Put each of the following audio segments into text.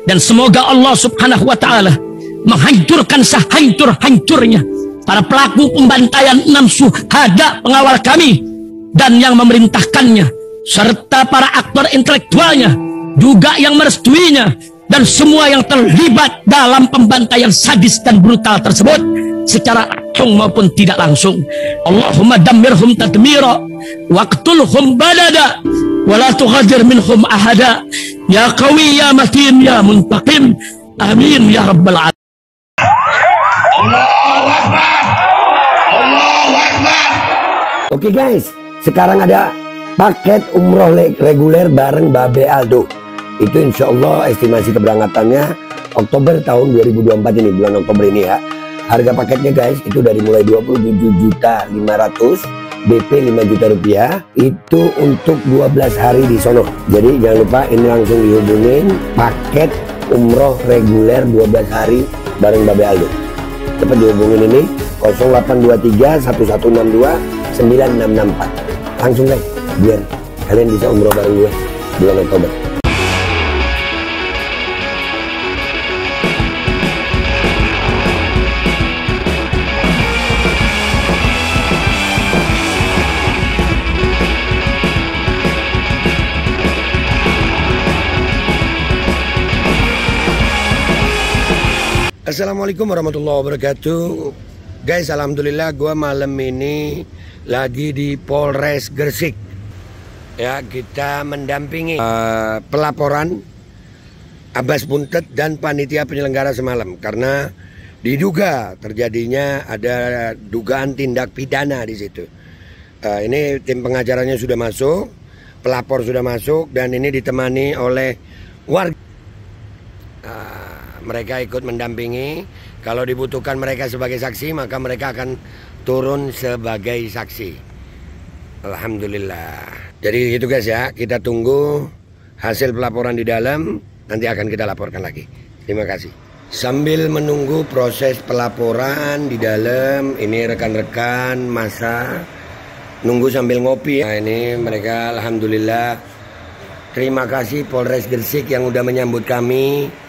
Dan semoga Allah subhanahu wa ta'ala menghancurkan sehancur-hancurnya para pelaku pembantaian 6 syuhada pengawal kami dan yang memerintahkannya, serta para aktor intelektualnya juga yang merestuinya, dan semua yang terlibat dalam pembantaian sadis dan brutal tersebut secara langsung maupun tidak langsung. Allahumma dammirhum tadmira waqtulhum badada wala tughadir minhum ahada ya qawi ya matin ya muntaqim amin ya rabbal alamin. Allahu Akbar. Allahu Akbar. Oke guys, sekarang ada paket umroh reguler bareng Babe Aldo. Itu insya Allah estimasi keberangkatannya Oktober tahun 2024 ini, bulan Oktober ini ya. Harga paketnya guys itu dari mulai 27.500.000, BP 5 juta rupiah. Itu untuk 12 hari di sono. Jadi jangan lupa ini langsung dihubungin paket umroh reguler 12 hari bareng Babe Aldo. Cepat dihubungin ini 0823 1162 9664. Langsung guys, biar kalian bisa umroh bareng gue bulan Oktober. Assalamualaikum warahmatullahi wabarakatuh. Guys, alhamdulillah gue malam ini lagi di Polres Gresik. Ya, kita mendampingi pelaporan Abbas Buntet dan panitia penyelenggara semalam karena diduga terjadinya ada dugaan tindak pidana di situ. Ini tim pengacaranya sudah masuk, pelapor sudah masuk, dan ini ditemani oleh warga. Mereka ikut mendampingi. Kalau dibutuhkan mereka sebagai saksi, maka mereka akan turun sebagai saksi. Alhamdulillah. Jadi gitu guys ya, kita tunggu hasil pelaporan di dalam, nanti akan kita laporkan lagi. Terima kasih. Sambil menunggu proses pelaporan di dalam, ini rekan-rekan masa nunggu sambil ngopi. Nah ini mereka alhamdulillah. Terima kasih Polres Gresik yang udah menyambut kami.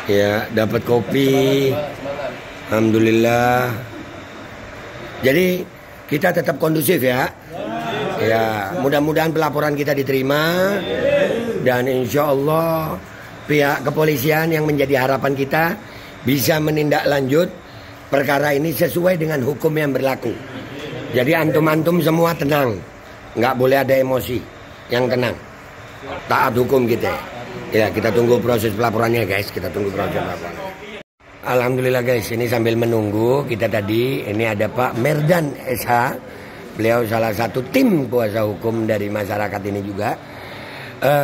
Ya, dapat kopi. Alhamdulillah. Jadi kita tetap kondusif ya. Ya, mudah-mudahan pelaporan kita diterima. Dan insya Allah pihak kepolisian yang menjadi harapan kita bisa menindaklanjut perkara ini sesuai dengan hukum yang berlaku. Jadi antum-antum semua tenang. Nggak boleh ada emosi. Yang tenang. Taat hukum kita. Ya, kita tunggu proses pelaporannya guys. Kita tunggu proses pelaporan. Alhamdulillah guys, ini sambil menunggu kita tadi, ini ada Pak Merdan SH. Beliau salah satu tim kuasa hukum dari masyarakat ini juga.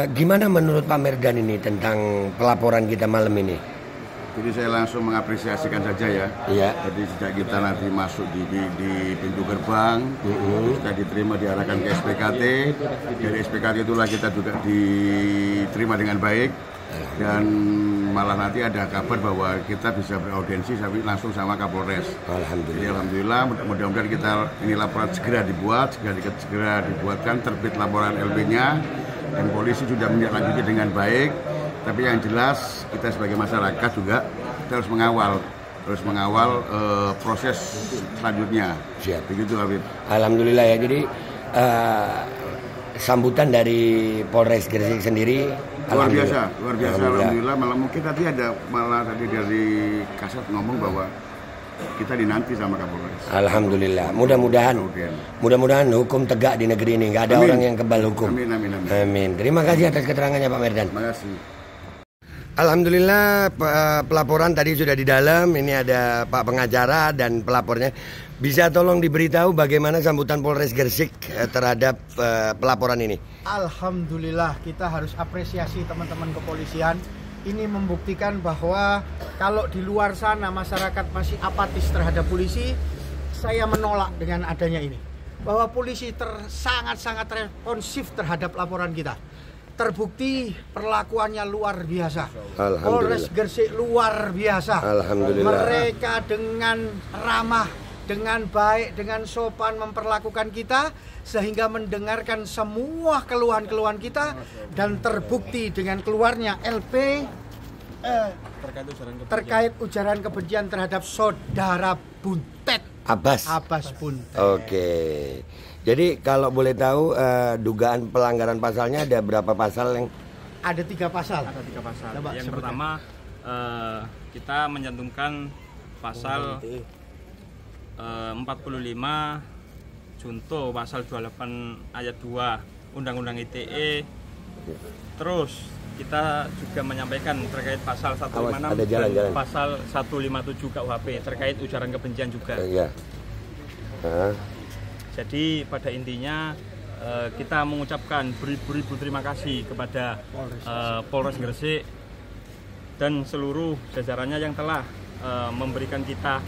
Gimana menurut Pak Merdan ini tentang pelaporan kita malam ini? Jadi saya langsung mengapresiasikan saja ya. Iya. Jadi sejak kita nanti masuk di pintu gerbang, kita diterima diarahkan ke SPKT. Dari SPKT itulah kita juga diterima dengan baik. Dan malah nanti ada kabar bahwa kita bisa beraudiensi langsung sama Kapolres. Alhamdulillah. Jadi alhamdulillah, mudah-mudahan kita ini laporan segera dibuatkan, terbit laporan LP-nya, dan polisi sudah menindaklanjuti dengan baik. Tapi yang jelas kita sebagai masyarakat juga kita harus mengawal proses selanjutnya. Siap. Begitu Habib. Alhamdulillah ya. Jadi sambutan dari Polres Gresik sendiri luar biasa. Alhamdulillah. Malah mungkin tadi dari Kasat ngomong bahwa kita dinanti sama Kapolres. Alhamdulillah. Mudah-mudahan hukum tegak di negeri ini. Nggak ada orang yang kebal hukum. Amin. Terima kasih atas keterangannya Pak Merdan. Terima kasih. Alhamdulillah pelaporan tadi sudah di dalam. Ini ada Pak pengacara dan pelapornya. Bisa tolong diberitahu bagaimana sambutan Polres Gresik terhadap pelaporan ini? Alhamdulillah, kita harus apresiasi teman-teman kepolisian. Ini membuktikan bahwa kalau di luar sana masyarakat masih apatis terhadap polisi, saya menolak dengan adanya ini. Bahwa polisi sangat-sangat responsif terhadap laporan kita. Terbukti perlakuannya luar biasa. Polres Gresik luar biasa. Alhamdulillah. Mereka dengan ramah, dengan baik, dengan sopan memperlakukan kita, sehingga mendengarkan semua keluhan-keluhan kita, dan terbukti dengan keluarnya LP terkait ujaran kebencian terhadap saudara Buntet Abbas Buntet. Oke. Jadi kalau boleh tahu dugaan pelanggaran pasalnya ada berapa pasal yang? Ada 3 pasal. Coba yang pertama kita mencantumkan pasal 45 junto pasal 28 ayat 2 Undang-Undang ITE. Terus kita juga menyampaikan terkait pasal 156 dan pasal 157 KUHP terkait ujaran kebencian juga. Jadi pada intinya kita mengucapkan beribu-ribu terima kasih kepada Polres Gresik dan seluruh jajarannya yang telah memberikan kita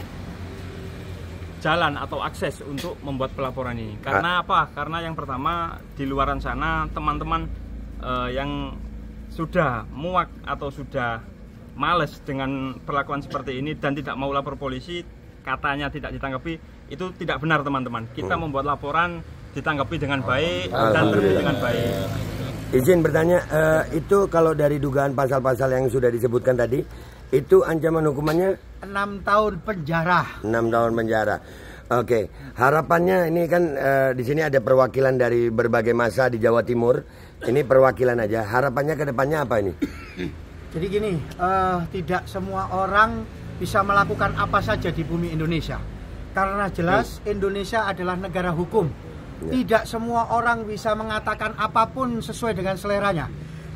jalan atau akses untuk membuat pelaporan ini. Karena apa? Karena yang pertama di luaran sana teman-teman yang sudah muak atau sudah males dengan perlakuan seperti ini dan tidak mau lapor polisi, katanya tidak ditanggapi, itu tidak benar teman-teman. Kita membuat laporan ditanggapi dengan baik dan terbit dengan baik. Izin bertanya, itu kalau dari dugaan pasal-pasal yang sudah disebutkan tadi, itu ancaman hukumannya 6 tahun penjara. 6 tahun penjara. Oke, harapannya ini kan di sini ada perwakilan dari berbagai masa di Jawa Timur. Ini perwakilan aja. Harapannya ke depannya apa ini? Jadi gini, tidak semua orang bisa melakukan apa saja di bumi Indonesia. Karena jelas Indonesia adalah negara hukum. Tidak semua orang bisa mengatakan apapun sesuai dengan seleranya.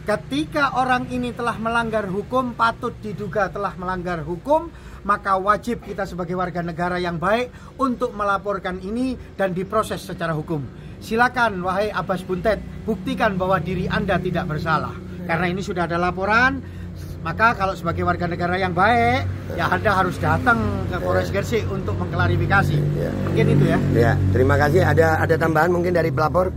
Ketika orang ini telah melanggar hukum, patut diduga telah melanggar hukum, maka wajib kita sebagai warga negara yang baik untuk melaporkan ini dan diproses secara hukum. Silakan wahai Abbas Buntet, buktikan bahwa diri Anda tidak bersalah. Karena ini sudah ada laporan, maka kalau sebagai warga negara yang baik, ya Anda harus datang ke Polres Gresik untuk mengklarifikasi. Mungkin itu ya. Ya, terima kasih. Ada tambahan mungkin dari pelapor?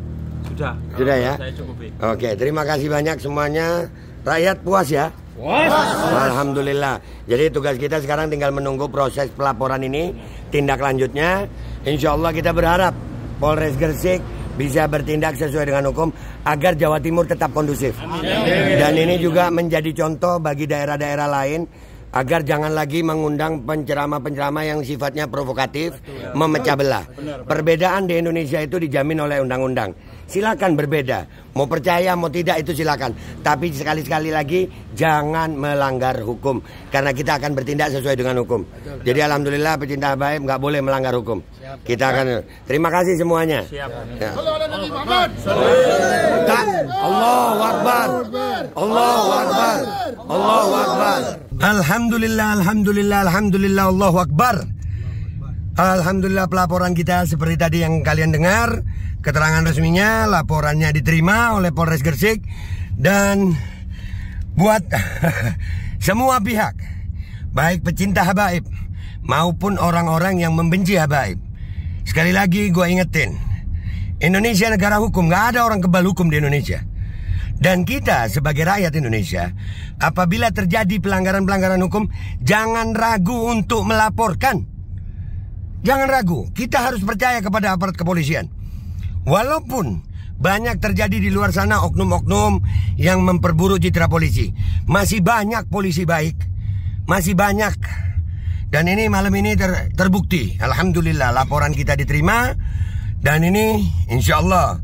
Sudah ya. Saya cukupi. Oke, terima kasih banyak semuanya. Rakyat puas ya? Puas. Alhamdulillah. Jadi tugas kita sekarang tinggal menunggu proses pelaporan ini, tindak lanjutnya. Insya Allah kita berharap Polres Gresik bisa bertindak sesuai dengan hukum agar Jawa Timur tetap kondusif. Amin. Dan ini juga menjadi contoh bagi daerah-daerah lain agar jangan lagi mengundang penceramah-penceramah yang sifatnya provokatif, memecah belah. Perbedaan di Indonesia itu dijamin oleh undang-undang. Silakan berbeda, mau percaya mau tidak itu silakan. Tapi sekali-sekali lagi jangan melanggar hukum, karena kita akan bertindak sesuai dengan hukum. Jadi alhamdulillah pecinta baik nggak boleh melanggar hukum. Kita akan terima kasih semuanya. Ya. Allahu Akbar, Allahu Akbar, Allahu Akbar. Alhamdulillah, alhamdulillah, alhamdulillah, Allahu Akbar. Alhamdulillah pelaporan kita seperti tadi yang kalian dengar. Keterangan resminya, laporannya diterima oleh Polres Gresik. Dan buat semua pihak, baik pecinta habaib maupun orang-orang yang membenci habaib, sekali lagi gue ingetin, Indonesia negara hukum, gak ada orang kebal hukum di Indonesia. Dan kita sebagai rakyat Indonesia, apabila terjadi pelanggaran-pelanggaran hukum, jangan ragu untuk melaporkan. Jangan ragu, kita harus percaya kepada aparat kepolisian. Walaupun banyak terjadi di luar sana oknum-oknum yang memperburuk citra polisi, masih banyak polisi baik, masih banyak. Dan ini malam ini terbukti. Alhamdulillah laporan kita diterima. Dan ini insya Allah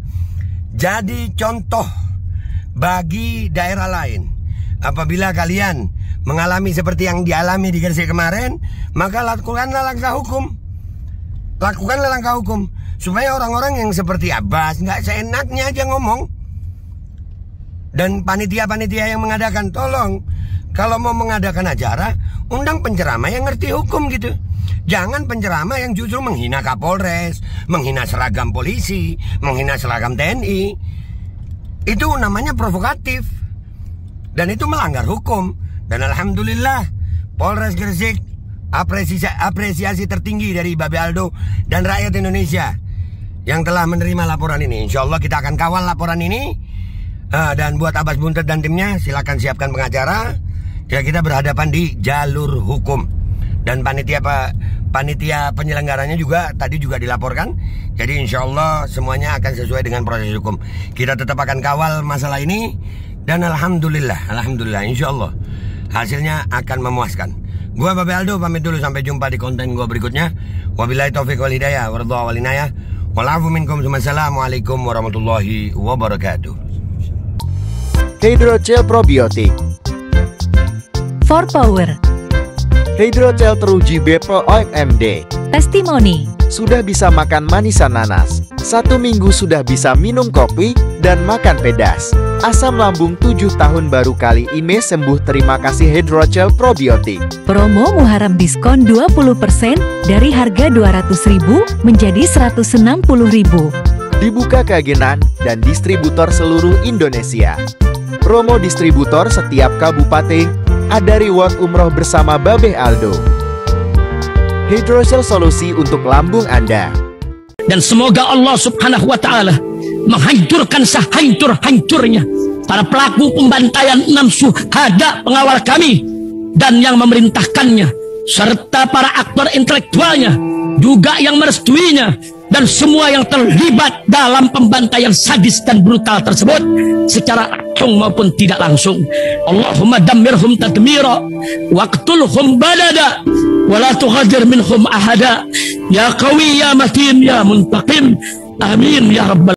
jadi contoh bagi daerah lain. Apabila kalian mengalami seperti yang dialami di Gresik kemarin, maka lakukanlah langkah hukum. Lakukanlah langkah hukum supaya orang-orang yang seperti Abbas nggak seenaknya aja ngomong. Dan panitia-panitia yang mengadakan, tolong kalau mau mengadakan acara, undang penceramah yang ngerti hukum gitu. Jangan penceramah yang justru menghina Kapolres, menghina seragam polisi, menghina seragam TNI. Itu namanya provokatif. Dan itu melanggar hukum. Dan alhamdulillah Polres Gresik apresiasi tertinggi dari Babe Aldo dan rakyat Indonesia yang telah menerima laporan ini. Insya Allah kita akan kawal laporan ini. Dan buat Abbas Buntet dan timnya, silakan siapkan pengacara. Ya, kita berhadapan di jalur hukum. Dan panitia penyelenggaranya juga tadi juga dilaporkan. Jadi insya Allah semuanya akan sesuai dengan proses hukum. Kita tetap akan kawal masalah ini. Dan alhamdulillah insya Allah hasilnya akan memuaskan. Gua Babe Aldo pamit dulu, sampai jumpa di konten gua berikutnya. Wabillahi taufiq wal hidayah waridha wal inayah. Walafu minkum. Assalamualaikum warahmatullahi wabarakatuh. Hydrogel probiotik For Power. Hydrogel teruji BPOM OMD. Testimoni. Sudah bisa makan manisan nanas, 1 minggu sudah bisa minum kopi dan makan pedas. Asam lambung 7 tahun baru kali ini sembuh. Terima kasih Hydrogel probiotik. Promo Muharram diskon 20% dari harga 200.000 menjadi 160.000. Dibuka keagenan dan distributor seluruh Indonesia. Promo distributor setiap kabupaten. Ada reward umroh bersama Babe Aldo. Hydrogel solusi untuk lambung Anda. Dan semoga Allah Subhanahu wa Ta'ala menghancurkan sehancur-hancurnya para pelaku pembantaian 6 syuhada pengawal kami dan yang memerintahkannya, serta para aktor intelektualnya juga yang merestuinya, dan semua yang terlibat dalam pembantaian sadis dan brutal tersebut secara langsung maupun tidak langsung. Allahumma dammirhum tadmira waqtulhum balada wa la tughadir minhum ahada ya qawi ya matin ya muntaqim. Amin ya rabbal